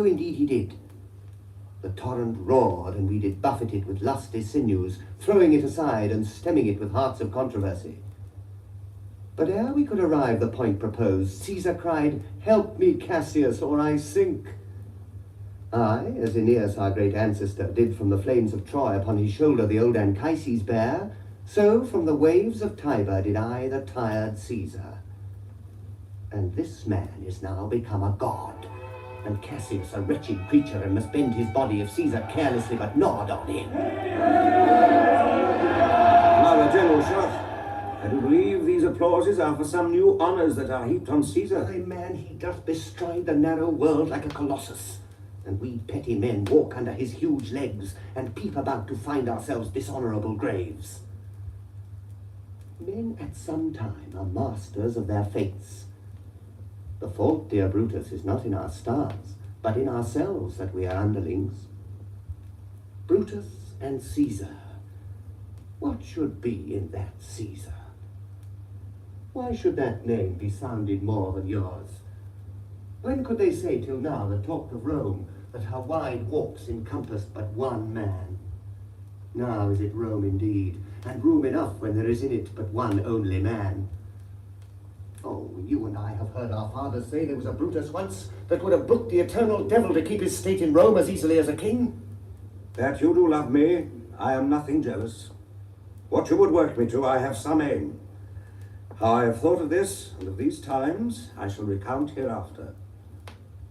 So indeed he did. The torrent roared, and we did buffet it with lusty sinews, throwing it aside and stemming it with hearts of controversy. But ere we could arrive the point proposed, Caesar cried, "Help me, Cassius, or I sink." I, as Aeneas, our great ancestor, did from the flames of Troy upon his shoulder the old Anchises bear, so from the waves of Tiber did I the tired Caesar. And this man is now become a god, and Cassius a wretched creature, and must bend his body if Caesar carelessly but gnawed on him. Now, General Shot, I do believe these applauses are for some new honours that are heaped on Caesar. Ay, man, he doth bestride the narrow world like a colossus, and we petty men walk under his huge legs, and peep about to find ourselves dishonourable graves. Men at some time are masters of their fates. The fault, dear Brutus, is not in our stars, but in ourselves that we are underlings. Brutus and Caesar, what should be in that Caesar? Why should that name be sounded more than yours? When could they say till now that talked of Rome, that her wide walks encompassed but one man? Now is it Rome indeed, and room enough when there is in it but one only man. Oh, you and I have heard our fathers say there was a Brutus once that would have booked the eternal devil to keep his state in Rome as easily as a king. That you do love me, I am nothing jealous. What you would work me to, I have some aim. How I have thought of this, and of these times, I shall recount hereafter.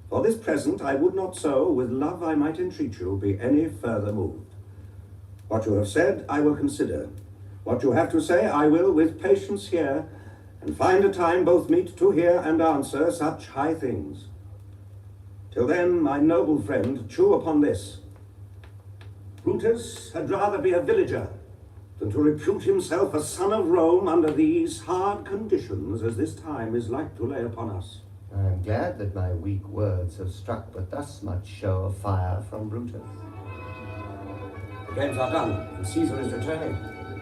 For this present, I would not so, with love I might entreat you, be any further moved. What you have said, I will consider. What you have to say, I will with patience hear, and find a time both meet to hear and answer such high things. Till then, my noble friend, chew upon this. Brutus had rather be a villager than to repute himself a son of Rome under these hard conditions as this time is like to lay upon us. I am glad that my weak words have struck but thus much show of fire from Brutus. The games are done, and Caesar is returning.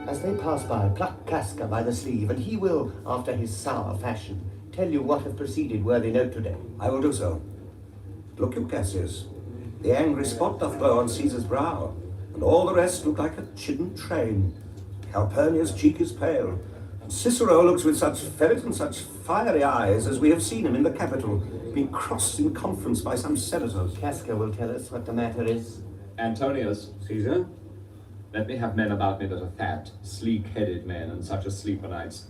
As they pass by, pluck Casca by the sleeve, and he will, after his sour fashion, tell you what hath proceeded worthy note today. I will do so. Look you, Cassius, the angry spot doth glow on Caesar's brow, and all the rest look like a chidden train. Calpurnia's cheek is pale, and Cicero looks with such ferret and such fiery eyes as we have seen him in the Capitol, being crossed in conference by some senators. Casca will tell us what the matter is. Antonius, Caesar? let me have men about me that are fat, sleek-headed men, and such as sleep o' nights.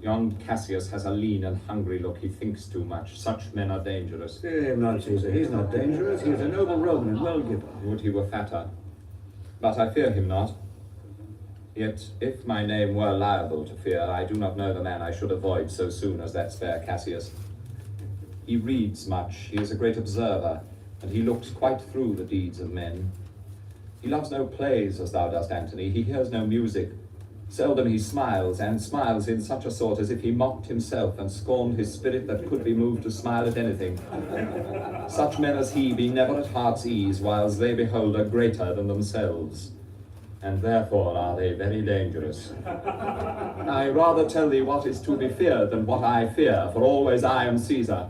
Yon Cassius has a lean and hungry look, he thinks too much. Such men are dangerous. Fear him not, Caesar, he's not dangerous, he is a noble Roman and well-given. Would he were fatter. But I fear him not. Yet, if my name were liable to fear, I do not know the man I should avoid so soon as that spare Cassius. He reads much, he is a great observer, and he looks quite through the deeds of men. He loves no plays, as thou dost, Antony. He hears no music. Seldom he smiles, and smiles in such a sort as if he mocked himself and scorned his spirit that could be moved to smile at anything. Such men as he be never at heart's ease, whiles they behold are greater than themselves, and therefore are they very dangerous. I rather tell thee what is to be feared than what I fear, for always I am Caesar.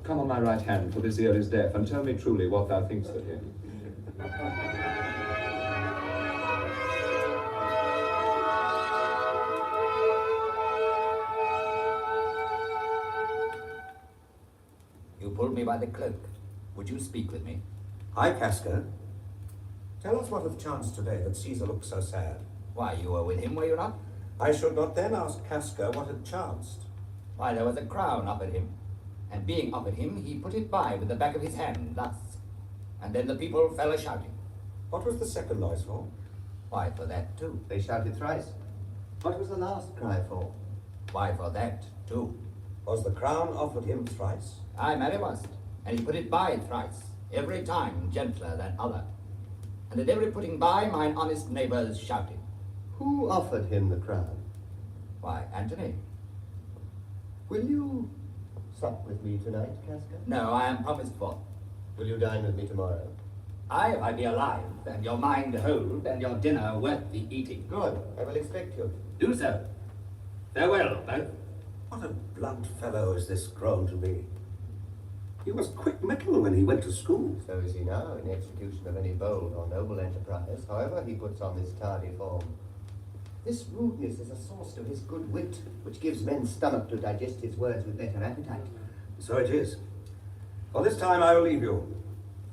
Come on my right hand, for this ear is deaf, and tell me truly what thou thinkst of him. You pulled me by the cloak. Would you speak with me? Hi, Casca. Tell us what hath chanced today that Caesar looks so sad. Why, you were with him, were you not? I should not then ask Casca what had chanced. Why, there was a crown offered him. And being offered him, he put it by with the back of his hand, thus. And then the people fell a-shouting. What was the second noise for? Why, for that too. They shouted thrice. What was the last cry for? Why, for that too. Was the crown offered him thrice? Aye, marry was't. And he put it by thrice, every time gentler than other. And at every putting by, mine honest neighbours shouted. Who offered him the crown? Why, Antony. Will you sup with me tonight, Casca? No, I am promised for. Will you dine with me tomorrow? Aye, if I be alive, and your mind hold, and your dinner worth the eating. Good. I will expect you. Do so. Farewell, both. What a blunt fellow is this grown to be. He was quick mettle when he went to school. So is he now in execution of any bold or noble enterprise, however he puts on this tardy form. This rudeness is a source to his good wit, which gives men stomach to digest his words with better appetite. So it is. For this time I will leave you.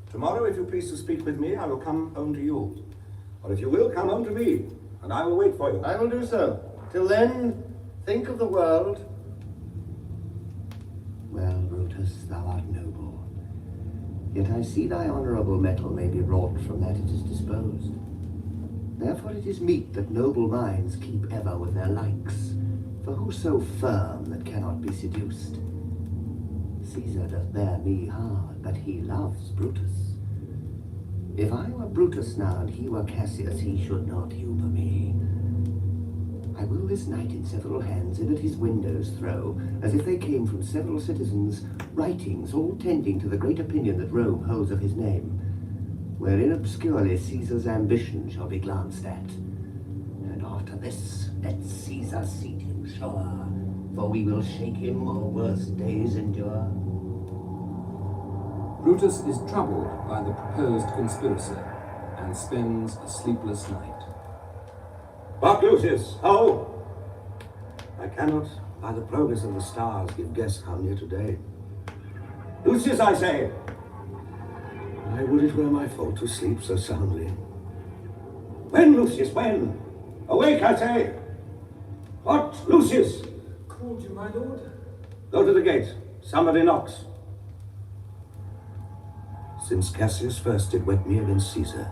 Tomorrow, if you please to speak with me, I will come home to you. Or if you will, come home to me, and I will wait for you. I will do so. Till then, think of the world. Well, Brutus, thou art noble. Yet I see thy honourable metal may be wrought from that it is disposed. Therefore it is meet that noble minds keep ever with their likes. For who so firm that cannot be seduced? Caesar doth bear me hard, but he loves Brutus. If I were Brutus now, and he were Cassius, he should not humour me. I will this night in several hands in at his windows throw, as if they came from several citizens, writings all tending to the great opinion that Rome holds of his name, wherein obscurely Caesar's ambition shall be glanced at. And after this, let Caesar seat him sure, for we will shake him or worse days endure. Brutus is troubled by the proposed conspiracy, and spends a sleepless night. But Lucius, ho! I cannot, by the progress of the stars, give guess how near today. Lucius, I say! I would it were my fault to sleep so soundly. When, Lucius, when? Awake, I say! What, Lucius? Called you, my lord? Go to the gate. Somebody knocks. Since Cassius first did wet me against Caesar,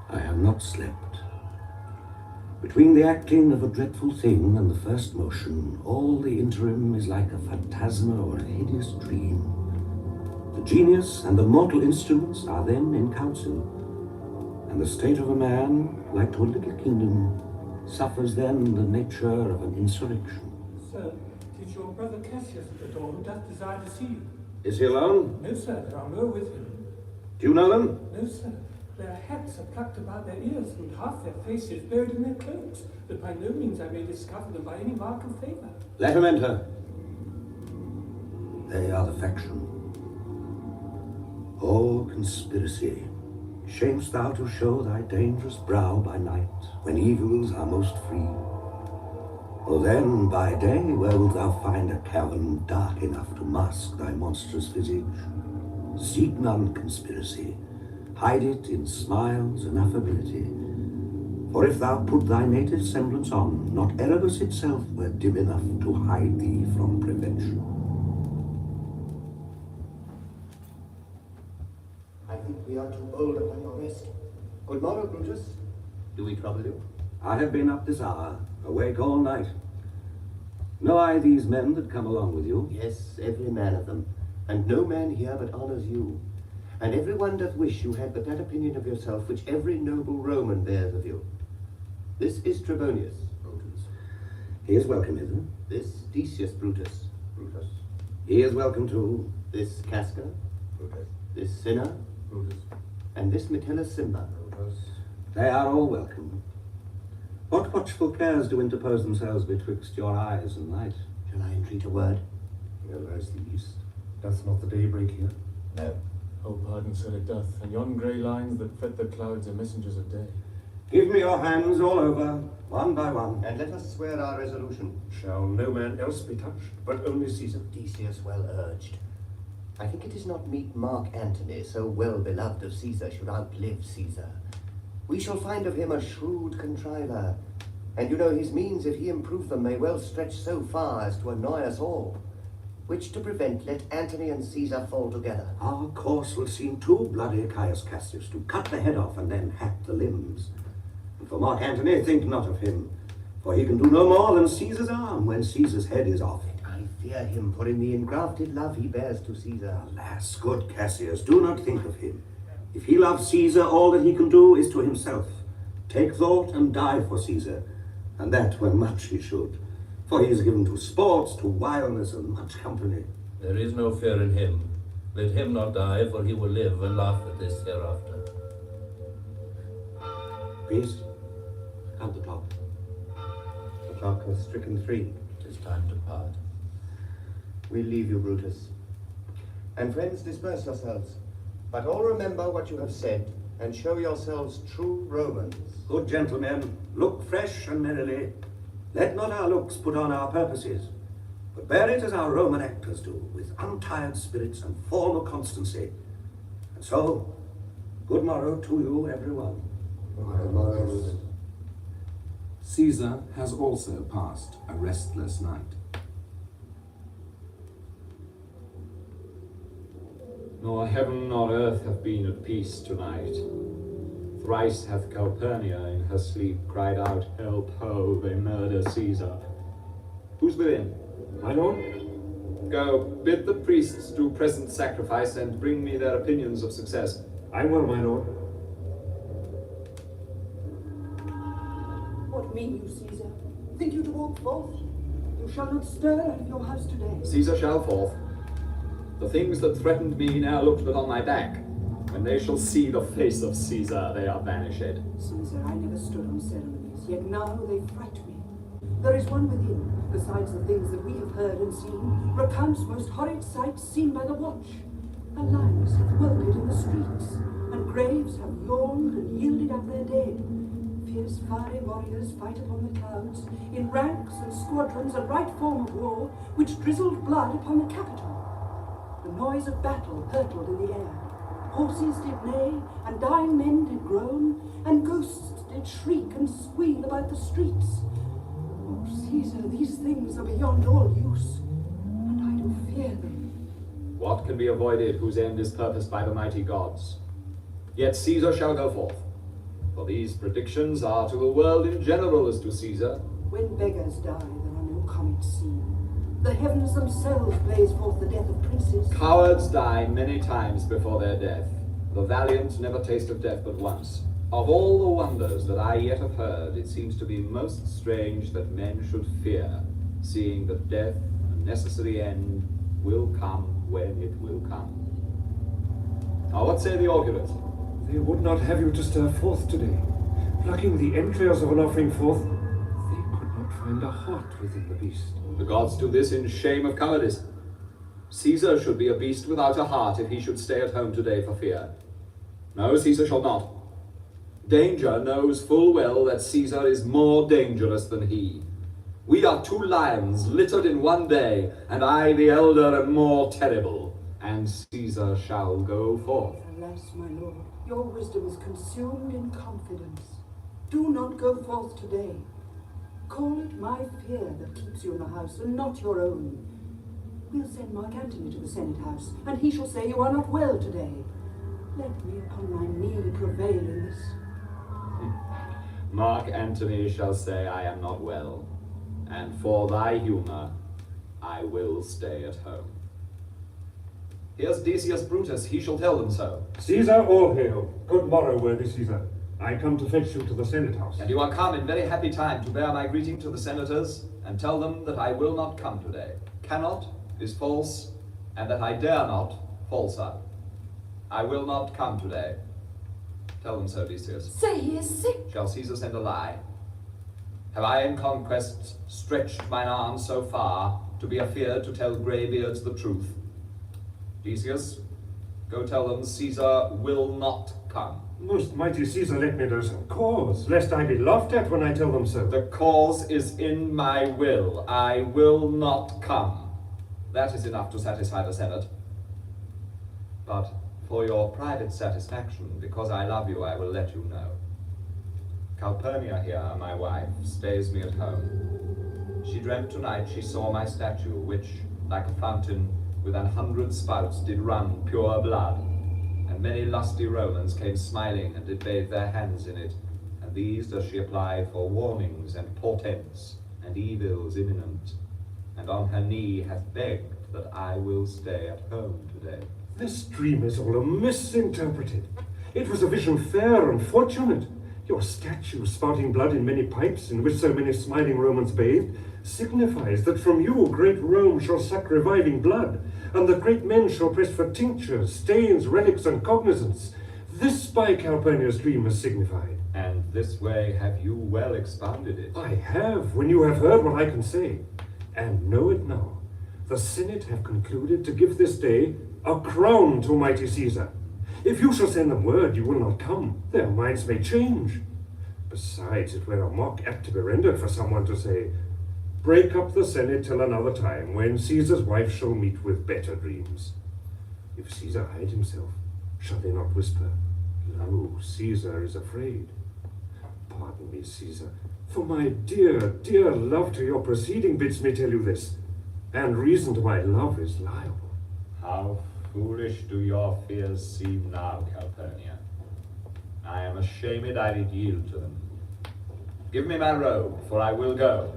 I have not slept. Between the acting of a dreadful thing and the first motion, all the interim is like a phantasma or a hideous dream. The genius and the mortal instruments are then in council, and the state of a man, like to a little kingdom, suffers then the nature of an insurrection. Sir, it is your brother Cassius at the door who doth desire to see you. Is he alone? No, sir, there are more with him. Do you know them? No, sir. Their hats are plucked about their ears, and half their faces buried in their cloaks, but by no means I may discover them by any mark of favour. Let him enter. They are the faction. O conspiracy, shamest thou to show thy dangerous brow by night, when evils are most free? Or then by day, where wilt thou find a cavern dark enough to mask thy monstrous visage? Seek none conspiracy, hide it in smiles and affability. For if thou put thy native semblance on, not Erebus itself were dim enough to hide thee from prevention. I think we are too bold upon your rest. Good morrow, Brutus. Do we trouble you? I have been up this hour, awake all night. Know I these men that come along with you? Yes, every man of them, and no man here but honours you. And every one doth wish you had but that opinion of yourself which every noble Roman bears of you. This is Trebonius, Brutus. He is welcome hither. This Decius Brutus, Brutus. He is welcome too. This Casca, Brutus. this Cinna, Brutus. and this Metellus Simba. Brutus. They are all welcome. What watchful cares do interpose themselves betwixt your eyes and night? Shall I entreat a word? Well, as the east, doth not the day break here? No. Oh, pardon, sir, it doth, and yon grey lines that fret the clouds are messengers of day. Give me your hands all over, one by one. And let us swear our resolution. Shall no man else be touched, but only Caesar? Decius well urged. I think it is not meet Mark Antony, so well beloved of Caesar, should outlive Caesar. We shall find of him a shrewd contriver, and you know his means, if he improve them, may well stretch so far as to annoy us all. Which to prevent, let Antony and Caesar fall together. Our course will seem too bloody, Caius Cassius, to cut the head off and then hack the limbs. And for Mark Antony, think not of him, for he can do no more than Caesar's arm when Caesar's head is off. I fear him for in the engrafted love he bears to Caesar. Alas, good Cassius, do not think of him. If he loves Caesar, all that he can do is to himself. Take thought and die for Caesar, and that when much he should. For he is given to sports, to wildness, and much company. There is no fear in him. Let him not die, for he will live and laugh at this hereafter. Priest, count the clock. The clock has stricken 3. It is time to part. We leave you, Brutus. And friends, disperse yourselves. But all remember what you have said, and show yourselves true Romans. Good gentlemen, look fresh and merrily. Let not our looks put on our purposes, but bear it as our Roman actors do, with untired spirits and formal constancy. And so, good morrow to you, everyone. Caesar has also passed a restless night. Nor heaven nor earth have been at peace tonight. Thrice hath Calpurnia in her sleep cried out, "Help, ho, they murder Caesar." Who's within? My lord? Go, bid the priests do present sacrifice and bring me their opinions of success. I will, my lord. What mean you, Caesar? Think you to walk forth? You shall not stir out of your house today. Caesar shall forth. The things that threatened me now looked but on my back. When they shall see the face of Caesar, they are vanished. Caesar, I never stood on ceremonies, yet now they fright me. There is one within, besides the things that we have heard and seen, recounts most horrid sights seen by the watch. A lioness hath whelped in the streets, and graves have yawned and yielded up their dead. Fierce fiery warriors fight upon the clouds, in ranks and squadrons, a right form of war, which drizzled blood upon the Capitol. The noise of battle hurtled in the air. Horses did neigh, and dying men did groan, and ghosts did shriek and squeal about the streets. Oh, Caesar, these things are beyond all use, and I do fear them. What can be avoided whose end is purposed by the mighty gods? Yet Caesar shall go forth, for these predictions are to the world in general as to Caesar. When beggars die, there are no comets seen. The heavens themselves blaze forth the death of princes. Cowards die many times before their death. The valiant never taste of death but once. Of all the wonders that I yet have heard, it seems to be most strange that men should fear, seeing that death, a necessary end, will come when it will come. Now what say the augurers? They would not have you to stir forth today. Plucking the entrails of an offering forth, they could not find a heart within the beast. The gods do this in shame of cowardice. Caesar should be a beast without a heart if he should stay at home today for fear. No, Caesar shall not. Danger knows full well that Caesar is more dangerous than he. We are two lions littered in one day, and I, the elder, am more terrible, and Caesar shall go forth. Alas, my lord, your wisdom is consumed in confidence. Do not go forth today. Call it my fear that keeps you in the house, and not your own. We'll send Mark Antony to the Senate House, and he shall say you are not well today. Let me upon my knee prevail in this. Mark Antony shall say I am not well, and for thy humour I will stay at home. Here's Decius Brutus, he shall tell them so. Caesar, all hail. Good morrow, worthy Caesar. I come to fetch you to the Senate House. And you are come in very happy time to bear my greeting to the senators, and tell them that I will not come today. Cannot is false, and that I dare not, falser. I will not come today. Tell them so, Decius. Say he is sick. Shall Caesar send a lie? Have I in conquest stretched mine arm so far to be afeard to tell greybeards the truth? Decius, go tell them Caesar will not come. Most mighty Caesar, let me know some cause, lest I be laughed at when I tell them so. The cause is in my will. I will not come. That is enough to satisfy the Senate. But for your private satisfaction, because I love you, I will let you know. Calpurnia here, my wife, stays me at home. She dreamt tonight she saw my statue, which, like a fountain, with 100 spouts did run pure blood. And many lusty Romans came smiling and did bathe their hands in it, and these does she apply for warnings and portents and evils imminent, and on her knee hath begged that I will stay at home today. This dream is all misinterpreted. It was a vision fair and fortunate. Your statue, spouting blood in many pipes, in which so many smiling Romans bathed, signifies that from you great Rome shall suck reviving blood, and the great men shall press for tinctures, stains, relics, and cognizance. This by Calpurnia's dream is signified. And this way have you well expounded it. I have, when you have heard what I can say. And know it now. The Senate have concluded to give this day a crown to mighty Caesar. If you shall send them word you will not come, their minds may change. Besides, it were a mock act to be rendered for someone to say, break up the Senate till another time, when Caesar's wife shall meet with better dreams. If Caesar hide himself, shall they not whisper, lo, Caesar is afraid? Pardon me, Caesar, for my dear, dear love to your proceeding bids me tell you this, and reason to my love is liable. How foolish do your fears seem now, Calpurnia. I am ashamed I did yield to them. Give me my robe, for I will go.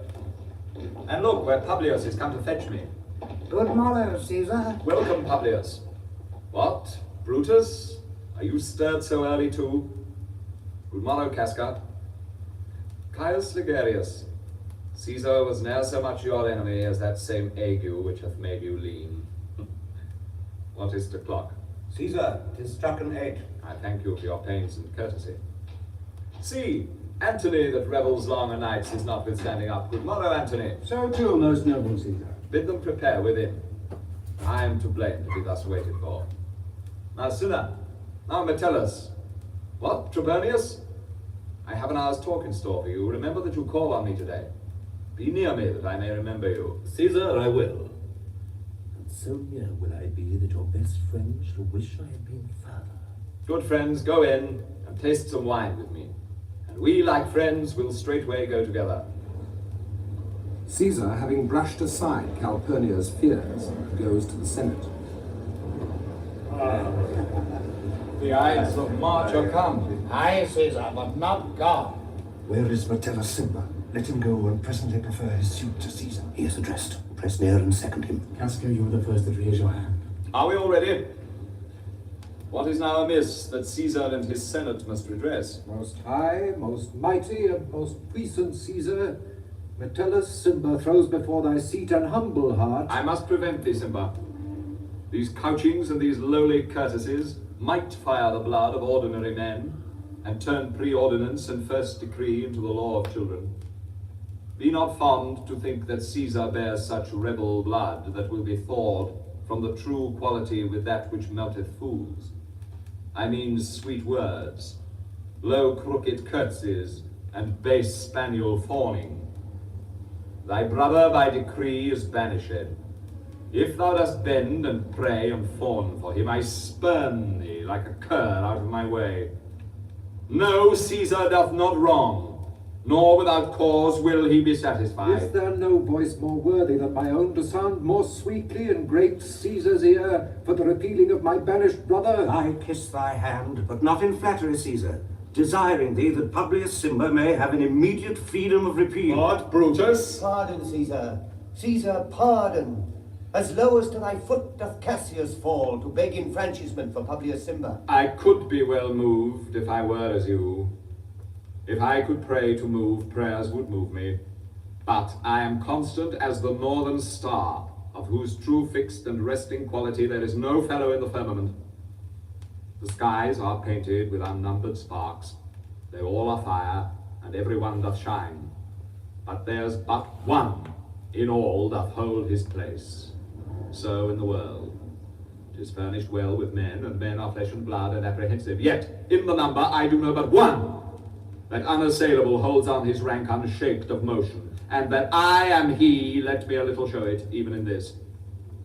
And look, where Publius is come to fetch me. Good morrow, Caesar. Welcome, Publius. What, Brutus? Are you stirred so early too? Good morrow, Casca. Caius Ligarius, Caesar was ne'er so much your enemy as that same ague which hath made you lean. What is the clock? Caesar, 'tis struck an 8. I thank you for your pains and courtesy. See, Antony that revels long o' nights is notwithstanding up. Good morrow, Antony. So too, most noble Caesar. Bid them prepare within. I am to blame to be thus waited for. Now, Cinna, now Metellus. What, Trebonius? I have an hour's talk in store for you. Remember that you call on me today. Be near me that I may remember you. Caesar, I will. And so near will I be that your best friend shall wish I had been further. Good friends, go in and taste some wine with me. And we, like friends, will straightway go together. Caesar, having brushed aside Calpurnia's fears, goes to the Senate. The Ides of March are come. Aye, Caesar, but not God. Where is Metellus Simba? Let him go and presently prefer his suit to Caesar. He is addressed. Press near and second him. Casca, you are the first that raise your hand. Are we all ready? What is now amiss that Caesar and his Senate must redress? Most high, most mighty, and most puissant Caesar, Metellus Simba throws before thy seat an humble heart. I must prevent thee, Simba. These couchings and these lowly courtesies might fire the blood of ordinary men, and turn pre-ordinance and first decree into the law of children. Be not fond to think that Caesar bears such rebel blood that will be thawed from the true quality with that which melteth fools. I mean sweet words, low crooked curtsies, and base spaniel fawning. Thy brother by decree is banished. If thou dost bend and pray and fawn for him, I spurn thee like a cur out of my way. No, Caesar doth not wrong, nor without cause will he be satisfied. Is there no voice more worthy than my own to sound more sweetly in great Caesar's ear for the repealing of my banished brother? I kiss thy hand, but not in flattery, Caesar, desiring thee that Publius Simba may have an immediate freedom of repeal. What, Brutus? Pardon, Caesar. Caesar, pardon. As low as to thy foot doth Cassius fall to beg enfranchisement for Publius Simba. I could be well moved if I were as you. If I could pray to move, prayers would move me. But I am constant as the northern star, of whose true fixed and resting quality there is no fellow in the firmament. The skies are painted with unnumbered sparks. They all are fire, and every one doth shine. But there's but one in all doth hold his place. So in the world. 'Tis furnished well with men, and men are flesh and blood and apprehensive. Yet, in the number, I do know but one, that unassailable holds on his rank unshaked of motion, and that I am he, let me a little show it, even in this,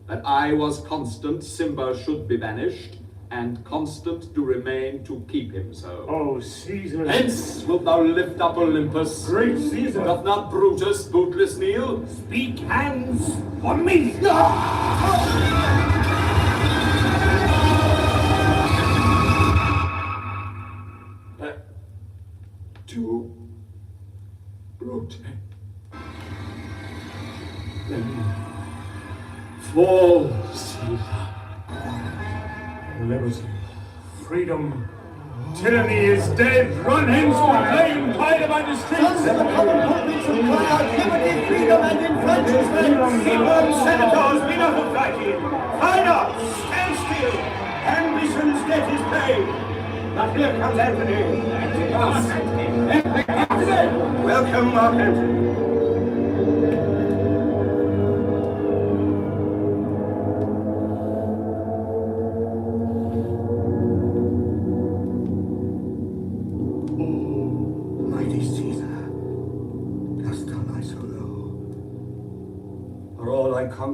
that I was constant, Simba should be banished, and constant to remain to keep him so. Oh, Caesar! Hence wilt thou lift up Olympus? Great Caesar! Doth not Brutus bootless kneel? Speak hands on me! To Brute. Then fall, Caesar. Liberty, freedom, tyranny is dead. Run hence, proclaim, cry by the streets. Sons of the common pulpits and cry out liberty, freedom, and enfranchisement. People and senators, be not affrighted. Cry not, stand still. Ambition's debt is paid. But here comes Antony. Welcome, Mark Antony.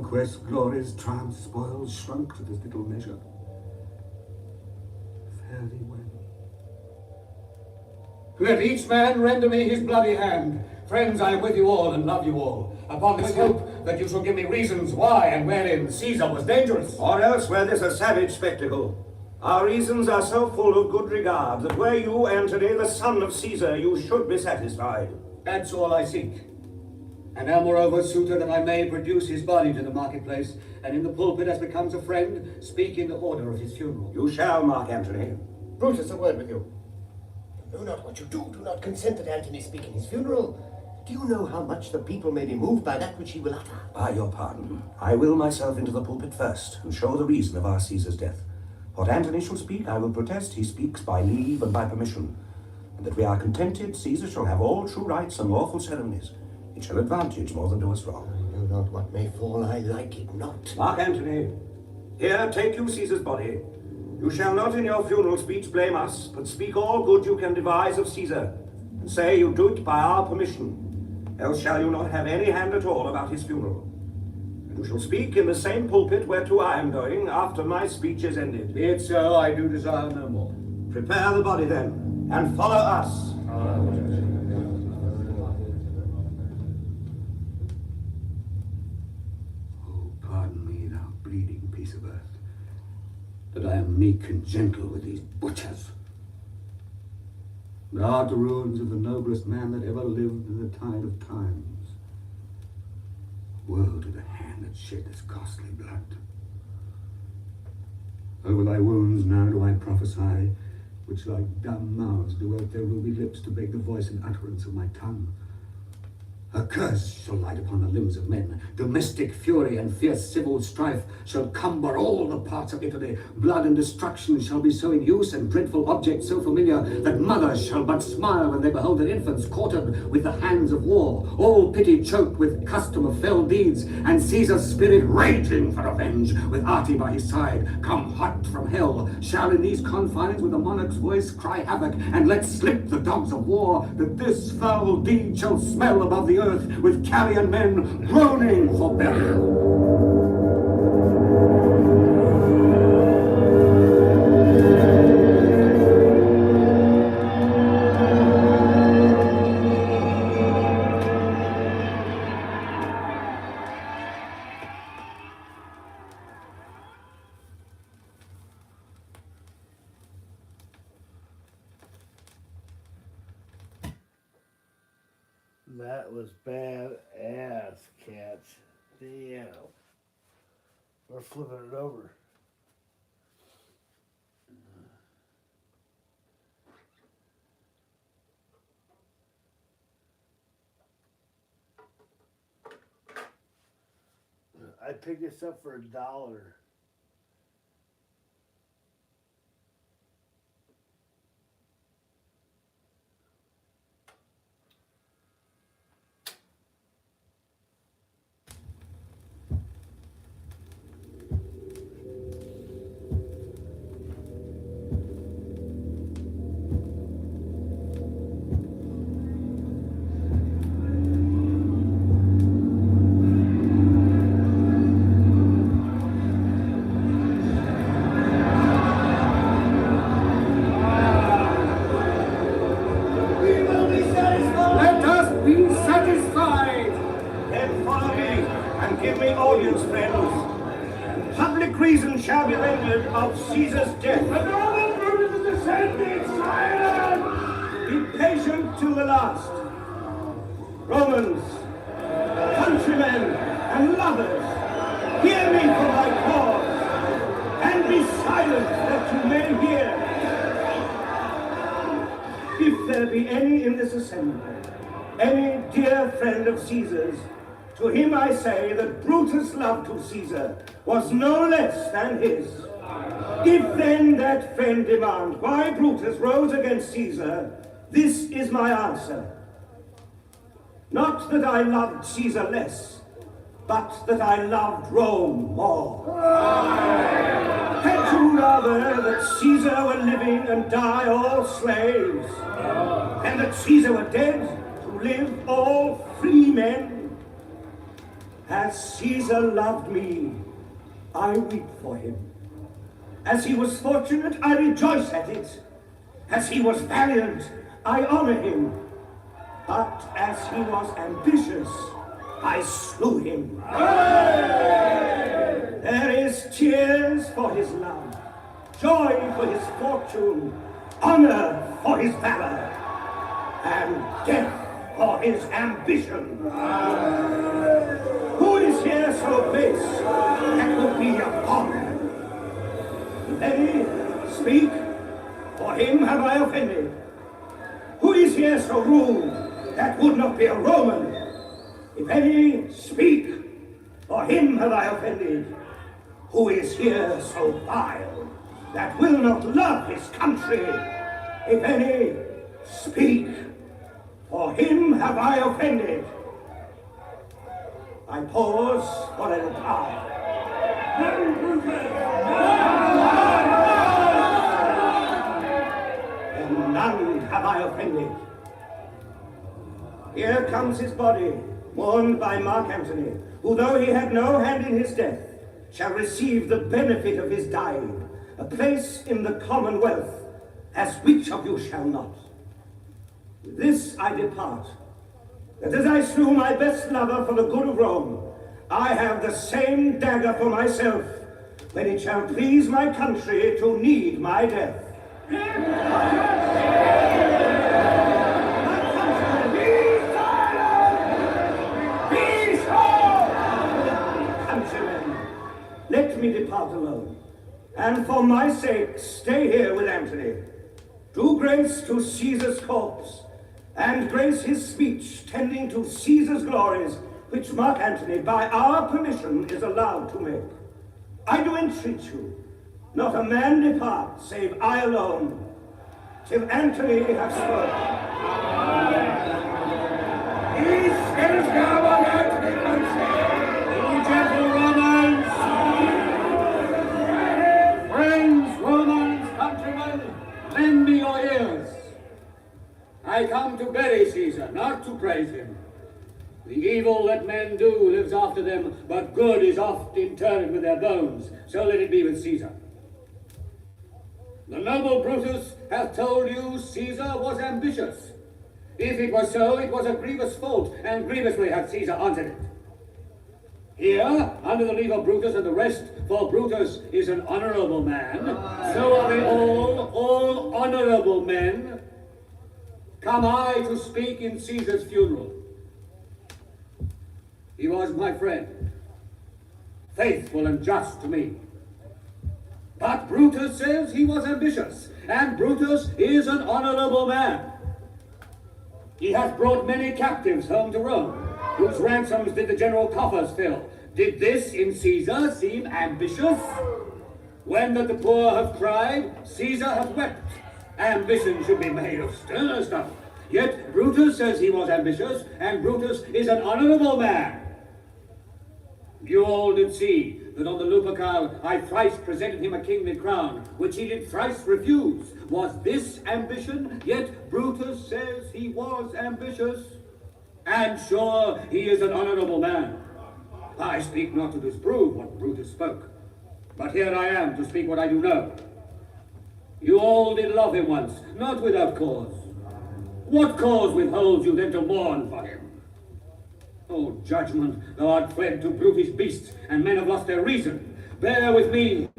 Conquest, glories, triumphs, spoils shrunk to this little measure. Fare thee well. Let each man render me his bloody hand. Friends, I am with you all and love you all. Upon this hope that you shall give me reasons why and wherein Caesar was dangerous. Or else were this a savage spectacle. Our reasons are so full of good regard that were you, Antony, the son of Caesar, you should be satisfied. That's all I seek. And am moreover suitor that I may produce his body to the marketplace, and in the pulpit, as becomes a friend, speak in the order of his funeral. You shall, Mark Antony. Brutus, a word with you. You know not what you do. Do not consent that Antony speak in his funeral. Do you know how much the people may be moved by that which he will utter? By your pardon, I will myself into the pulpit first, and show the reason of our Caesar's death. What Antony shall speak, I will protest he speaks by leave and by permission, and that we are contented Caesar shall have all true rights and lawful ceremonies. It shall advantage more than do us wrong. I know not what may fall, I like it not. Mark Antony, here take you Caesar's body. You shall not in your funeral speech blame us, but speak all good you can devise of Caesar, and say you do it by our permission, else shall you not have any hand at all about his funeral. And you shall speak in the same pulpit whereto I am going after my speech is ended. Be it so, I do desire no more. Prepare the body then, and follow us. Oh, pardon me, thou bleeding piece of earth, that I am meek and gentle with these butchers. Thou art the ruins of the noblest man that ever lived in the tide of times. Woe to the hand that shed this costly blood. Over thy wounds now do I prophesy, which like dumb mouths do out their ruby lips to beg the voice and utterance of my tongue. A curse shall light upon the limbs of men. Domestic fury and fierce civil strife shall cumber all the parts of Italy. Blood and destruction shall be so in use, and dreadful objects so familiar, that mothers shall but smile when they behold their infants quartered with the hands of war, all pity choked with custom of fell deeds, and Caesar's spirit raging for revenge, with Arti by his side, come hot from hell, shall in these confines with the monarch's voice cry havoc, and let slip the dogs of war, that this foul deed shall smell above the earth, with carrion men groaning for burial. That was bad ass, cats. Damn. We're flipping it over. I picked this up for $1. Of Caesar's death. And all the Brutus is descending, silence! Be patient to the last. Romans, countrymen, and lovers, hear me for my cause, and be silent that you may hear. If there be any in this assembly, any dear friend of Caesar's, to him I say that Brutus' love to Caesar was no less than his. If then that friend demand why Brutus rose against Caesar, this is my answer. Not that I loved Caesar less, but that I loved Rome more. Had you rather that Caesar were living and die all slaves, and that Caesar were dead to live all free men? As Caesar loved me, I weep for him. As he was fortunate, I rejoice at it. As he was valiant, I honor him. But as he was ambitious, I slew him. There is tears for his love, joy for his fortune, honor for his valor, and death for his ambition. Who is here so base that would be a god? Lady, speak, for him have I offended. Who is here so rude that would not be a Roman? If any, speak, for him have I offended. Who is here so vile that will not love his country? If any, speak, for him have I offended. I pause for a reply. And none have I offended. Here comes his body, mourned by Mark Antony, who, though he had no hand in his death, shall receive the benefit of his dying, a place in the commonwealth, as which of you shall not? With this I depart, that as I slew my best lover for the good of Rome, I have the same dagger for myself, when it shall please my country to need my death. Let me depart alone, and for my sake stay here with Antony. Do grace to Caesar's corpse, and grace his speech tending to Caesar's glories, which Mark Antony, by our permission, is allowed to make. I do entreat you, not a man depart, save I alone, till Antony have spoken. Peace, let us go on Antony, you gentle Romans! Friends, Romans, countrymen, lend me your ears. I come to bury Caesar, not to praise him. The evil that men do lives after them, but good is oft interred with their bones. So let it be with Caesar. The noble Brutus hath told you Caesar was ambitious. If it was so, it was a grievous fault, and grievously hath Caesar answered it. Here, under the leave of Brutus and the rest, for Brutus is an honorable man, so are they all honorable men, come I to speak in Caesar's funeral. He was my friend, faithful and just to me. But Brutus says he was ambitious, and Brutus is an honorable man. He hath brought many captives home to Rome, whose ransoms did the general coffers fill. Did this in Caesar seem ambitious? When that the poor have cried, Caesar hath wept. Ambition should be made of sterner stuff. Yet Brutus says he was ambitious, and Brutus is an honorable man. You all did see that on the Lupercal I thrice presented him a kingly crown, which he did thrice refuse. Was this ambition? Yet Brutus says he was ambitious. And sure, he is an honorable man. I speak not to disprove what Brutus spoke, but here I am to speak what I do know. You all did love him once, not without cause. What cause withholds you then to mourn for him? O judgment, thou art fled to brutish beasts, and men have lost their reason. Bear with me.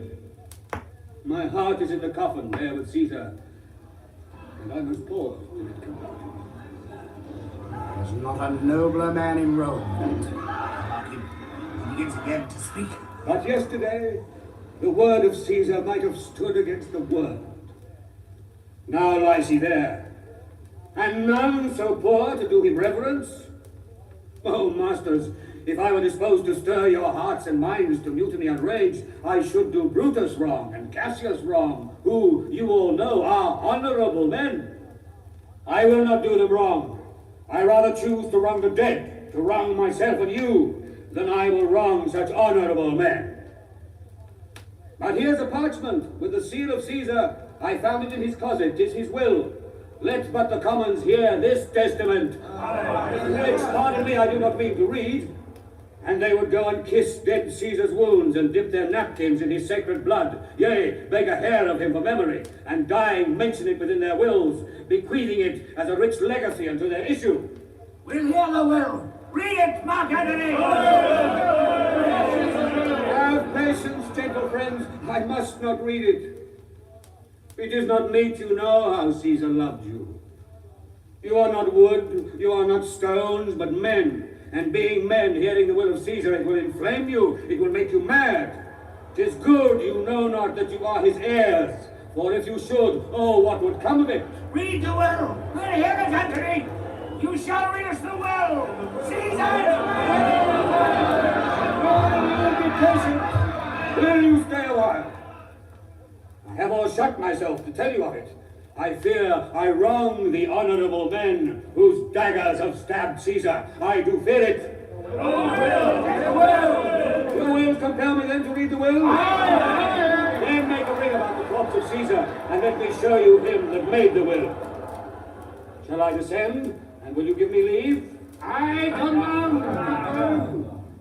My heart is in the coffin there with Caesar, and I must pause till it come out. There's not a nobler man in Rome. He begins again to speak. But yesterday, the word of Caesar might have stood against the word. Now lies he there, and none so poor to do him reverence. Oh, masters, if I were disposed to stir your hearts and minds to mutiny and rage, I should do Brutus wrong and Cassius wrong, who, you all know, are honorable men. I will not do them wrong. I rather choose to wrong the dead, to wrong myself and you, than I will wrong such honorable men. But here's a parchment with the seal of Caesar. I found it in his closet. 'Tis his will. Let but the commons hear this testament. Which, pardon me, I do not mean to read. And they would go and kiss dead Caesar's wounds and dip their napkins in his sacred blood, yea, beg a hair of him for memory, and dying mention it within their wills, bequeathing it as a rich legacy unto their issue. We'll hear the will. Read it, Mark Antony! Have patience, gentle friends. I must not read it. It is not meet you know how Caesar loved you. You are not wood, you are not stones, but men. And being men, hearing the will of Caesar, it will inflame you, it will make you mad. 'Tis good you know not that you are his heirs, for if you should, oh, what would come of it? Read the will! We'll hear it, Antony! You shall read us the will! Caesar! Be patient. Will you stay a while? I have all shut myself to tell you of it. I fear I wrong the honorable men whose daggers have stabbed Caesar. I do fear it. You will compel me then to read the will? Then make a ring about the corpse of Caesar, and let me show you him that made the will. Shall I descend, and will you give me leave? I command!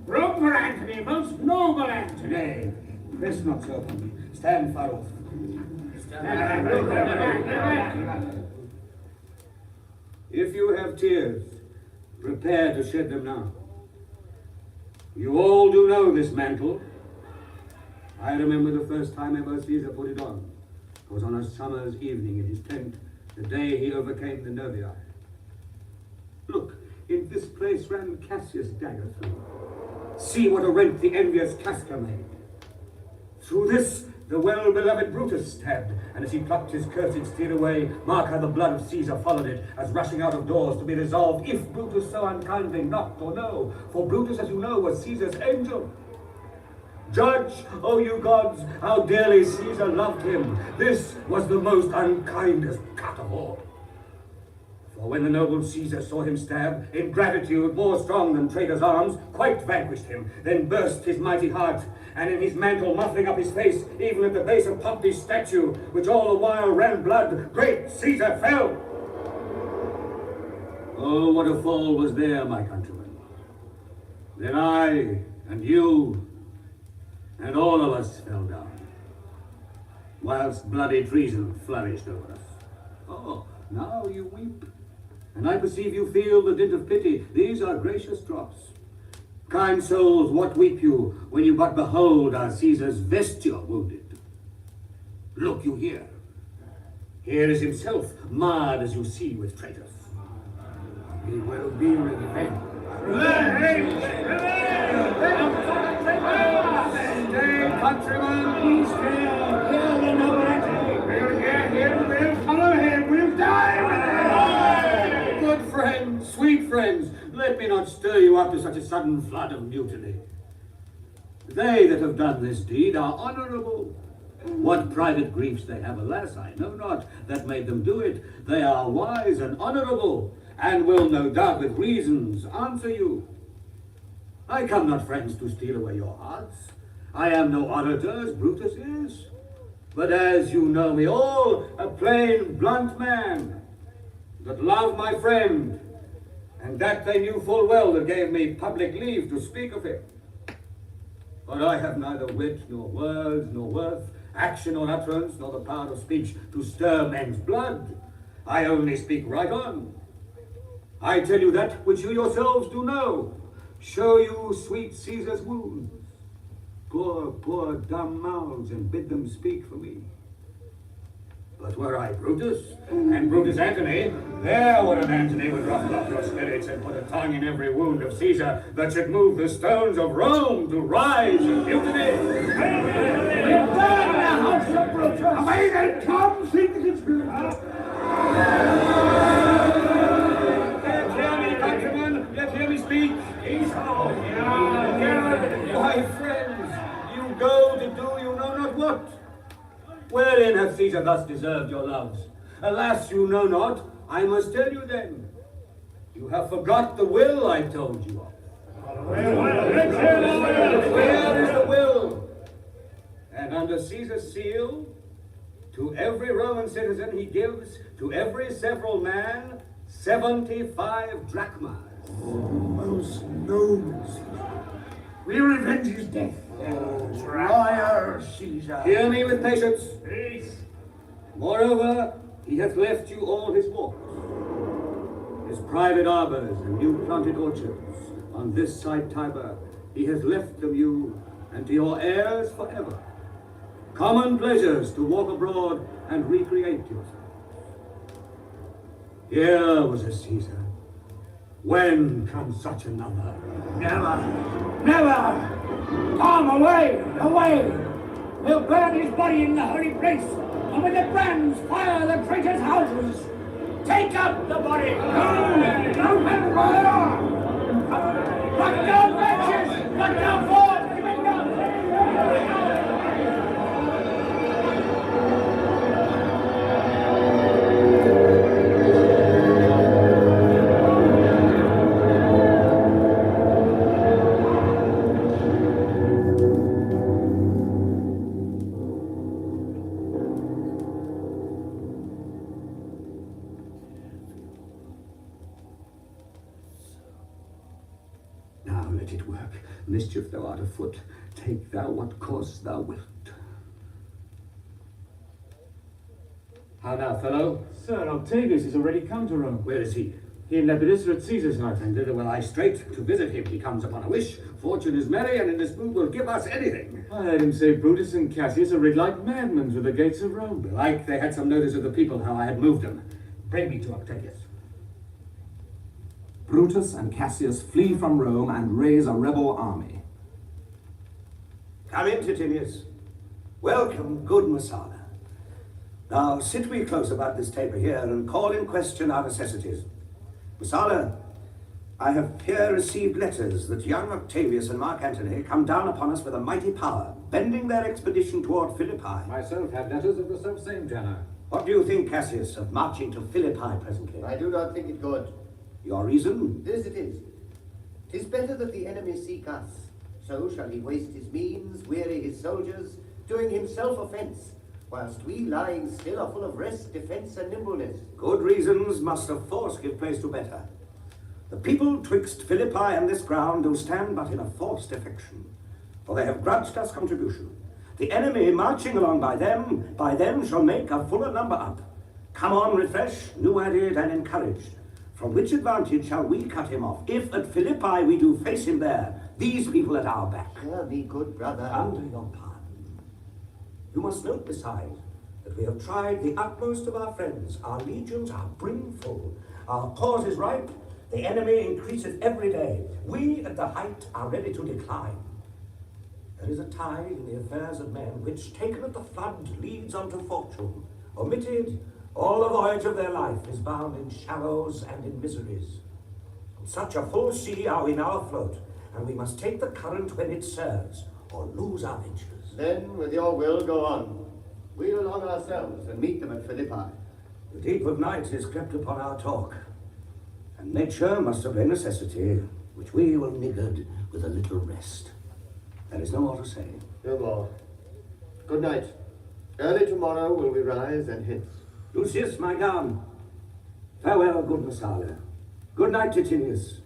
Room for Antony, most noble Antony! Nay, press not so upon me. Stand far off. If you have tears, prepare to shed them now. You all do know this mantle. I remember the first time ever Caesar put it on. It was on a summer's evening in his tent, the day he overcame the Nervii. Look, in this place ran Cassius' dagger through. See what a rent the envious Casca made. Through this the well-beloved Brutus stabbed, and as he plucked his cursed steed away, mark how the blood of Caesar followed it, as rushing out of doors to be resolved, if Brutus so unkindly knocked or no. For Brutus, as you know, was Caesar's angel. Judge, O you gods, how dearly Caesar loved him. This was the most unkindest cut of all. For when the noble Caesar saw him stab, ingratitude, more strong than traitor's arms, quite vanquished him, then burst his mighty heart, and in his mantle muffling up his face, even at the base of Pompey's statue, which all the while ran blood, great Caesar fell. Oh, what a fall was there, my countrymen. Then I, and you, and all of us fell down, whilst bloody treason flourished over us. Oh, now you weep, and I perceive you feel the dint of pity. These are gracious drops. Kind souls, what weep you when you but behold our Caesar's vesture wounded? Look you here. Here is himself, marred as you see with traitors. He will be revenged. Stay, countrymen, stay. Hear the noble Antony. We'll hear him, we'll follow him, we'll die with him. Good friends, sweet friends, let me not stir you up to such a sudden flood of mutiny. They that have done this deed are honorable. What private griefs they have, alas, I know not, that made them do it. They are wise and honorable, and will no doubt with reasons answer you. I come not, friends, to steal away your hearts. I am no orator, as Brutus is, but as you know me all, a plain, blunt man, that love my friend, and that they knew full well that gave me public leave to speak of him. For I have neither wit, nor words, nor worth, action or utterance, nor the power of speech to stir men's blood. I only speak right on. I tell you that which you yourselves do know. Show you sweet Caesar's wounds. Poor dumb mouths, and bid them speak for me. But were I Brutus, and Brutus Antony, there would an Antony would ruffle up your spirits and put a tongue in every wound of Caesar that should move the stones of Rome to rise in mutiny. Away then, come, seek the conspiracy. Yet hear me, countrymen, yet hear me speak. My friends, you go to do you know not what. Wherein hath Caesar thus deserved your loves? Alas, you know not. I must tell you then. You have forgot the will I told you of. Where is the will? And under Caesar's seal, to every Roman citizen he gives, to every several man, 75 drachmas. Most noble Caesar, We'll revenge his death. Liar, Caesar. Hear me with patience. Peace. Moreover, he hath left you all his walks, his private arbors and new planted orchards. On this side Tiber, he hath left them you and to your heirs forever. Common pleasures to walk abroad and recreate yourselves. Here was a Caesar. When comes such another? Never. Never. Come away. Away. We'll burn his body in the holy place. And with the brands fire the traitors' houses. Take up the body. No fire. But no wretches. But no force. Keep it down. Now let it work. Mischief thou art afoot. Take thou what course thou wilt. How now, fellow? Sir, Octavius is already come to Rome. Where is he? He and Lepidus are at Caesar's house. And thither will I straight to visit him. He comes upon a wish. Fortune is merry, and in this mood will give us anything. I heard him say Brutus and Cassius are rid like madmen through the gates of Rome. Belike they had some notice of the people how I had moved them. Bring me to Octavius. Brutus and Cassius flee from Rome and raise a rebel army. Come in, Titinius. Welcome, good Messala. Now sit we close about this table here and call in question our necessities. Messala, I have here received letters that young Octavius and Mark Antony come down upon us with a mighty power, bending their expedition toward Philippi. Myself have letters of the self-same tenor. What do you think, Cassius, of marching to Philippi presently? I do not think it good. Your reason? This it is. 'Tis better that the enemy seek us. So shall he waste his means, weary his soldiers, doing himself offence, whilst we lying still are full of rest, defence, and nimbleness. Good reasons must of force give place to better. The people twixt Philippi and this ground do stand but in a forced affection, for they have grudged us contribution. The enemy marching along by them shall make a fuller number up. Come on, refreshed, new added, and encouraged. From which advantage shall we cut him off, if at Philippi we do face him there, these people at our back? Hear me, good brother. Under your pardon. You must note beside that we have tried the utmost of our friends. Our legions are brimful. Our cause is ripe. The enemy increaseth every day. We at the height are ready to decline. There is a tide in the affairs of men which, taken at the flood, leads unto fortune. Omitted, all the voyage of their life is bound in shallows and in miseries. On such a full sea are we now afloat, and we must take the current when it serves, or lose our ventures. Then, with your will, go on. Wheel along ourselves and meet them at Philippi. The deep of night is crept upon our talk, and nature must obey necessity, which we will niggard with a little rest. There is no more to say. No more. Good night. Early tomorrow will we rise and hence. Lucius, my gown. Farewell, good Messala. Good night, Titinius.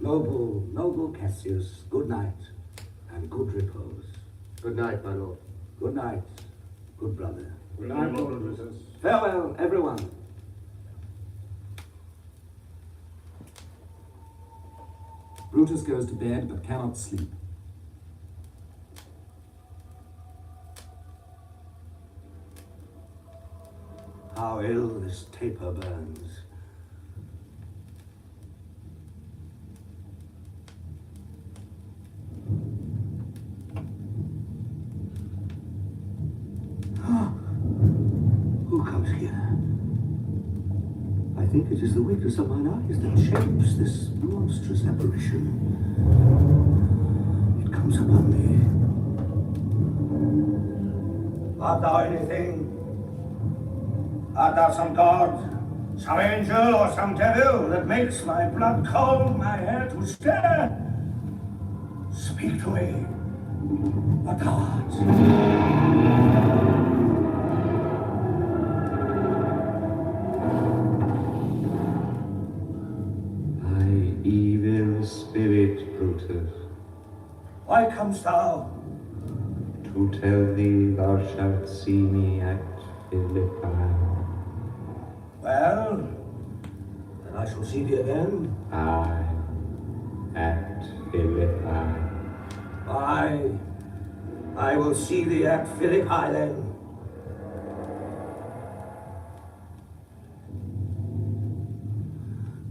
Noble, noble Cassius, good night, and good repose. Good night, my lord. Good night, good brother. Good night, Lord Brutus. Farewell, everyone. Brutus goes to bed but cannot sleep. How ill this taper burns. Who comes here? I think it is the weakness of mine eyes that shapes this monstrous apparition. It comes upon me. Art thou anything? Art thou some god, some angel, or some devil that makes my blood cold, my hair to stare? Speak to me, a god. Evil spirit, Brutus. Why comest thou? To tell thee thou shalt see me at Philippi. Well, then I shall see thee again. Aye, at Philippi. I will see thee at Philippi then.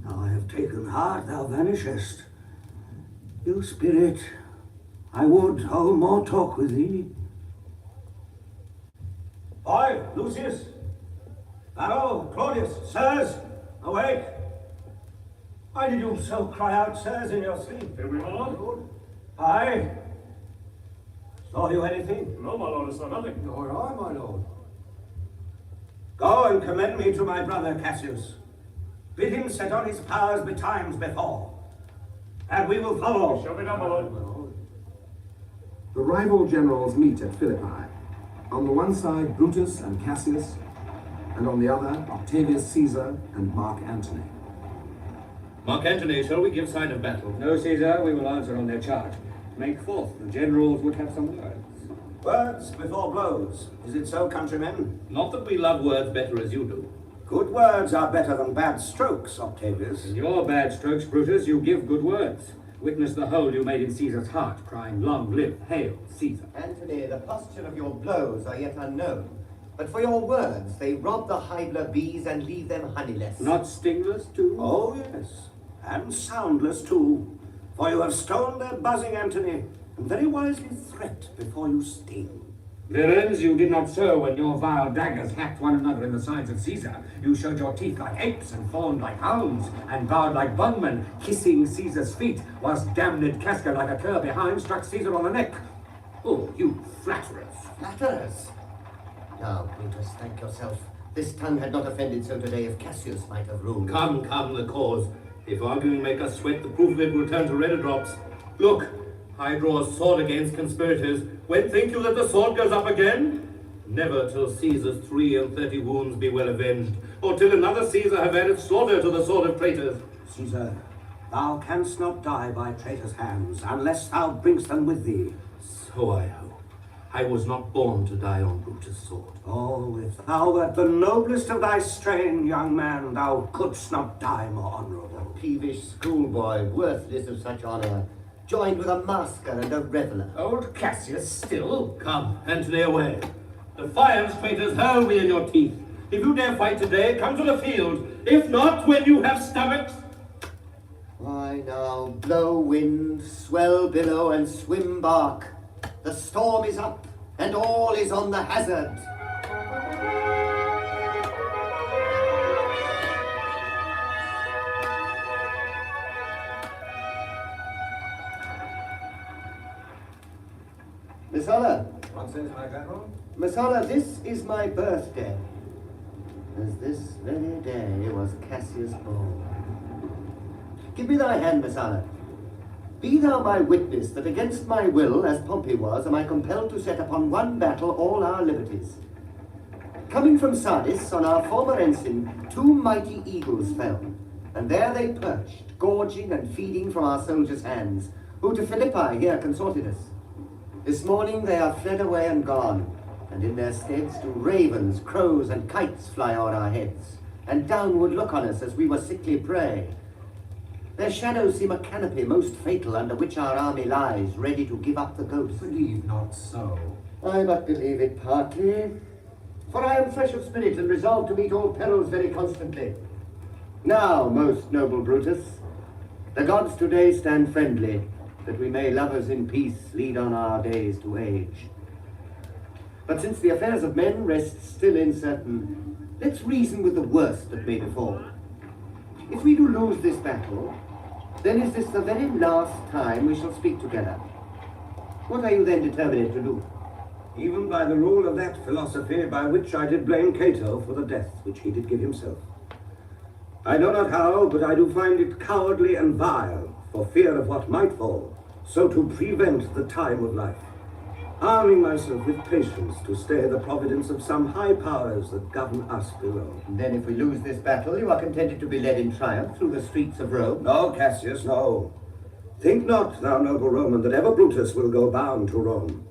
Now I have taken heart, thou vanishest. You spirit, I would hold more talk with thee. Boy, Lucius, Varro, Claudius, sirs, awake. Why did you so cry out, sirs, in your sleep? Here we are. Aye. Saw you anything? No, my lord, I saw nothing. Nor I, my lord. Go and commend me to my brother Cassius. Bid him set on his powers betimes before, and we will follow. Shall be done, my lord. The rival generals meet at Philippi. On the one side, Brutus and Cassius, and on the other, Octavius Caesar and Mark Antony. Mark Antony, shall we give sign of battle? No, Caesar, we will answer on their charge. Make forth, the generals would have some words. Words before blows. Is it so, countrymen? Not that we love words better as you do. Good words are better than bad strokes, Octavius. In your bad strokes, Brutus, you give good words. Witness the hole you made in Caesar's heart, crying, "Long live, hail, Caesar." Antony, the posture of your blows are yet unknown. But for your words, they rob the hive bees and leave them honeyless. Not stingless, too? Oh, yes, and soundless, too. For you have stolen their buzzing, Antony, and very wisely threat before you sting. Villains, you did not so when your vile daggers hacked one another in the sides of Caesar. You showed your teeth like apes and fawned like hounds, and bowed like bungmen, kissing Caesar's feet, whilst damned Casca like a cur behind struck Caesar on the neck. Oh, you flatterers. Flatterers? Now, Brutus, thank yourself. This tongue had not offended so today if Cassius might have ruled. Come, the cause. If arguing make us sweat, the proof of it will turn to redder drops. Look, I draw a sword against conspirators. When think you that the sword goes up again? Never till Caesar's 33 wounds be well avenged, or till another Caesar have added slaughter to the sword of traitors. Caesar, thou canst not die by traitors' hands, unless thou bringst them with thee. So I hope. I was not born to die on Brutus' sword. Oh, if thou wert the noblest of thy strain, young man, thou couldst not die more honourable. Peevish schoolboy, worthless of such honour, joined with a masker and a reveller. Old Cassius still? Come, Antony, away. Defiance, traitors, hurl me in your teeth. If you dare fight today, come to the field. If not, when you have stomachs. Why now, blow wind, swell billow, and swim bark. The storm is up, and all is on the hazard. Messala. What says my general? Messala, this is my birthday, as this very day was Cassius born. Give me thy hand, Messala. Be thou my witness that against my will, as Pompey was, am I compelled to set upon one battle all our liberties. Coming from Sardis, on our former ensign, 2 mighty eagles fell, and there they perched, gorging and feeding from our soldiers' hands, who to Philippi here consorted us. This morning they are fled away and gone, and in their steads do ravens, crows, and kites fly o'er our heads, and downward look on us as we were sickly prey. Their shadows seem a canopy most fatal, under which our army lies, ready to give up the ghost. Believe not so. I but believe it partly, for I am fresh of spirit and resolved to meet all perils very constantly. Now, most noble Brutus, the gods today stand friendly, that we may lovers in peace lead on our days to age. But since the affairs of men rest still uncertain, let's reason with the worst that may befall. If we do lose this battle, then is this the very last time we shall speak together. What are you then determined to do? Even by the rule of that philosophy by which I did blame Cato for the death which he did give himself. I know not how, but I do find it cowardly and vile, for fear of what might fall, so to prevent the time of life, arming myself with patience to stay the providence of some high powers that govern us below. And then if we lose this battle, you are contented to be led in triumph through the streets of Rome? No, Cassius, no. Think not, thou noble Roman, that ever Brutus will go bound to Rome.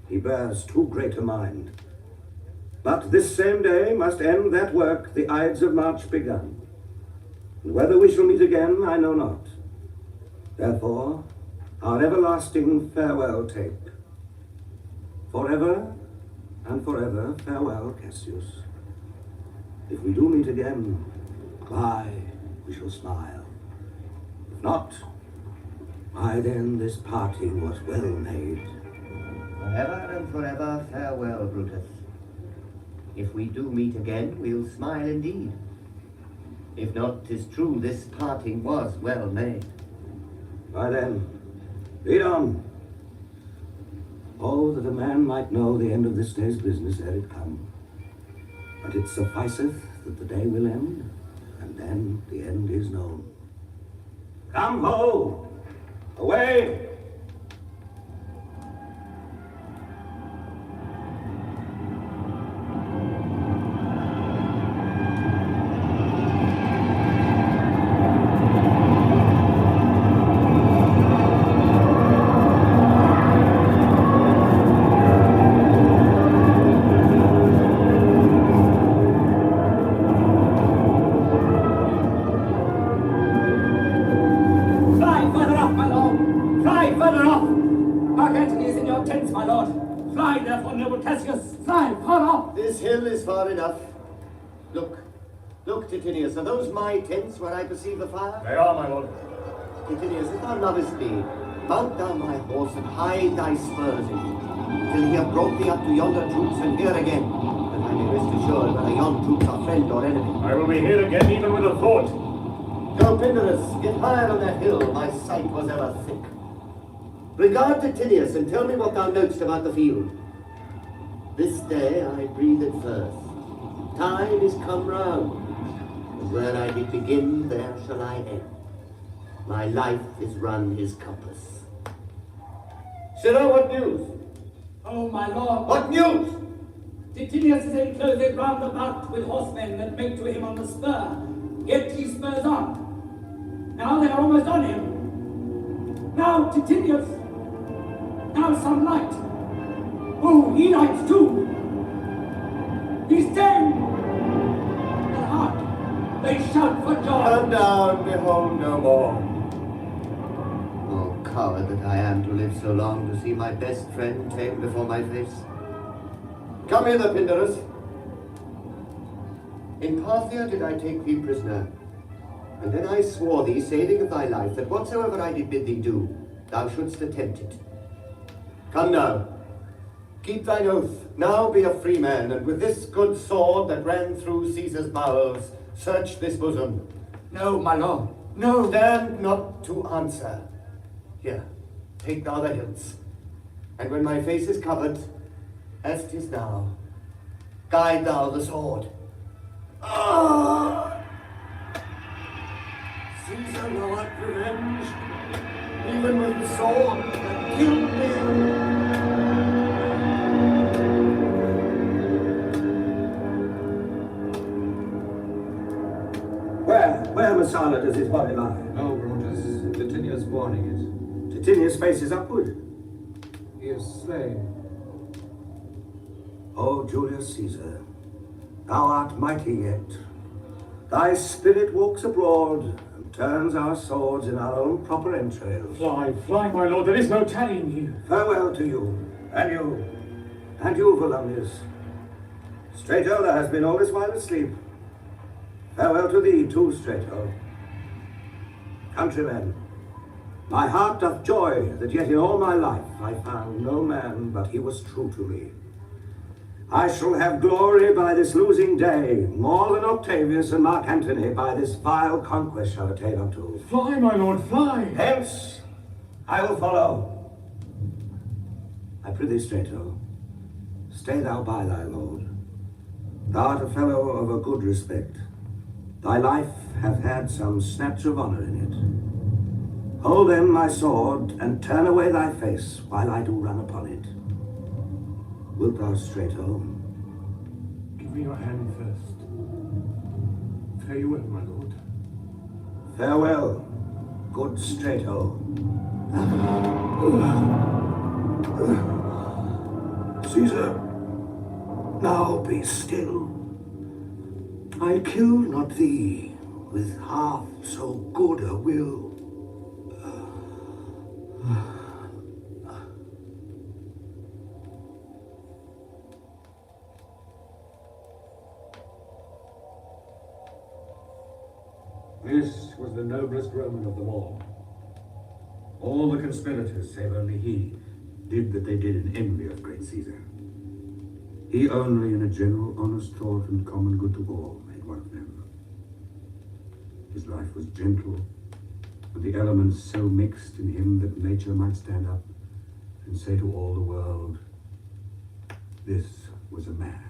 He bears too great a mind. But this same day must end that work the Ides of March begun. And whether we shall meet again, I know not. Therefore, our everlasting farewell take. Forever and forever, farewell, Cassius. If we do meet again, why, we shall smile. If not, why then this party was well made. Forever and forever, farewell, Brutus. If we do meet again, we'll smile indeed. If not, 'tis true this parting was well made. Why then, lead on. Oh, that a man might know the end of this day's business ere it come. But it sufficeth that the day will end, and then the end is known. Come ho! Away! Far enough. Look, Titinius, are those my tents where I perceive the fire? They are, my lord. Titinius, if thou lovest me, mount thou my horse and hide thy spurs in me, till he have brought thee up to yonder troops and here again, that I may rest assured whether yon troops are friend or enemy. I will be here again, even with a thought. Go, Pindarus, get higher on that hill, my sight was ever thick. Regard Titinius, and tell me what thou knowest about the field. This day I breathe it first. Time is come round, and where I did begin, there shall I end. My life is run his compass. Sirrah, what news? Oh, my lord. What news? Titinius is enclosed round about with horsemen that make to him on the spur. Yet he spurs on. Now they are almost on him. Now Titinius. Now some light. Oh, he lights too. He's dead. And hark, they shout for joy. Come down, behold no more. Oh, coward that I am to live so long to see my best friend ta'en before my face. Come hither, Pindarus. In Parthia did I take thee prisoner, and then I swore thee, saving of thy life, that whatsoever I did bid thee do, thou shouldst attempt it. Come now. Keep thine oath, now be a free man, and with this good sword that ran through Caesar's bowels, search this bosom. No, my lord, no. Stand not to answer. Here, take thou the hilts, and when my face is covered, as 'tis now, guide thou the sword. Ah! Caesar, thou art revenged, even with the sword that killed me. Where, Messala, does his body lie? No, Brutus. Titinius warning it. Titinius faces upward. He is slain. O Julius Caesar, thou art mighty yet. Thy spirit walks abroad and turns our swords in our own proper entrails. Fly, my lord, there is no tarrying here. Farewell to you, and you, Volumnius. Strato, thou hast been all this while asleep. Farewell to thee too, Strato. Countrymen, my heart doth joy that yet in all my life I found no man but he was true to me. I shall have glory by this losing day, more than Octavius and Mark Antony by this vile conquest shall attain unto. Fly, my lord, fly! Hence, I will follow. I prithee, Strato, stay thou by thy lord. Thou art a fellow of a good respect. Thy life hath had some snatch of honour in it. Hold then my sword, and turn away thy face, while I do run upon it. Wilt thou, Strato? Give me your hand first. Farewell, my lord. Farewell, good Strato. Caesar, now be still. I kill not thee with half so good a will. This was the noblest Roman of them all. All the conspirators, save only he, did that they did in envy of great Caesar. He only, in a general honest thought and common good to all, made one of them. His life was gentle, and the elements so mixed in him that nature might stand up and say to all the world, this was a man.